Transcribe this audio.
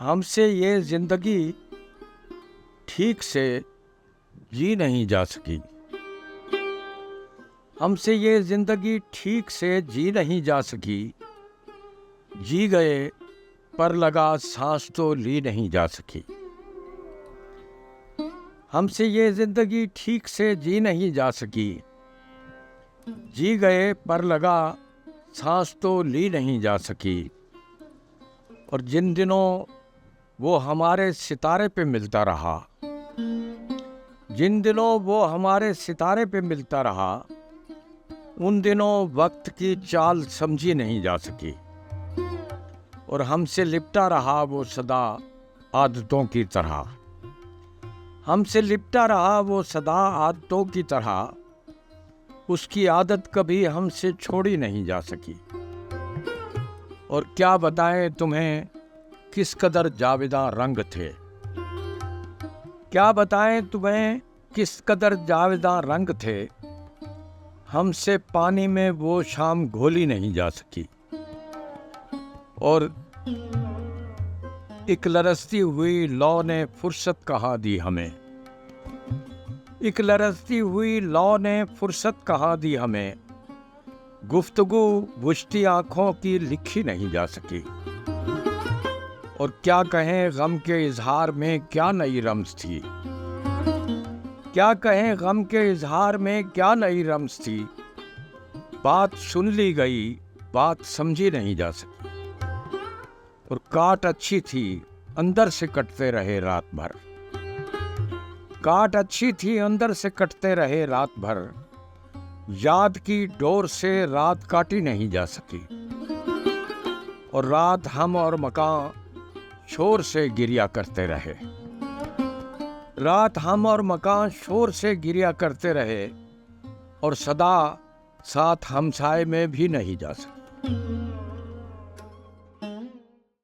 हमसे ये जिंदगी ठीक से जी नहीं जा सकी। हमसे ये जिंदगी ठीक से जी नहीं जा सकी। जी गए पर लगा सांस तो ली नहीं जा सकी। हमसे ये जिंदगी ठीक से जी नहीं जा सकी। जी गए पर लगा सांस तो ली नहीं जा सकी। और जिन दिनों वो हमारे सितारे पे मिलता रहा, जिन दिनों वो हमारे सितारे पे मिलता रहा, उन दिनों वक्त की चाल समझी नहीं जा सकी। और हमसे लिपटा रहा वो सदा आदतों की तरह। हमसे लिपटा रहा वो सदा आदतों की तरह। उसकी आदत कभी हमसे छोड़ी नहीं जा सकी। और क्या बताएं तुम्हें किस कदर जावेदा रंग थे। क्या बताएं तुम्हें किस कदर जावेदा रंग थे। हमसे पानी में वो शाम घोली नहीं जा सकी। और एक लरसती हुई लौ ने फुर्सत कहाँ दी हमें। एक लरसती हुई लौ ने फुर्सत कहाँ दी हमें। गुफ्तगू बुझती आंखों की लिखी नहीं जा सकी। और क्या कहें गम के इजहार में क्या नई रम्ज़ थी। क्या कहें गम के इजहार में क्या नई रम्ज़ थी। बात सुन ली गई, बात समझी नहीं जा सकी। और काट अच्छी थी अंदर से कटते रहे रात भर। काट अच्छी थी अंदर से कटते रहे रात भर। याद की डोर से रात काटी नहीं जा सकी। और रात हम और मकान शोर से गिरिया करते रहे। रात हम और मकान शोर से गिरिया करते रहे। और सदा साथ हमसाए में भी नहीं जा सकी।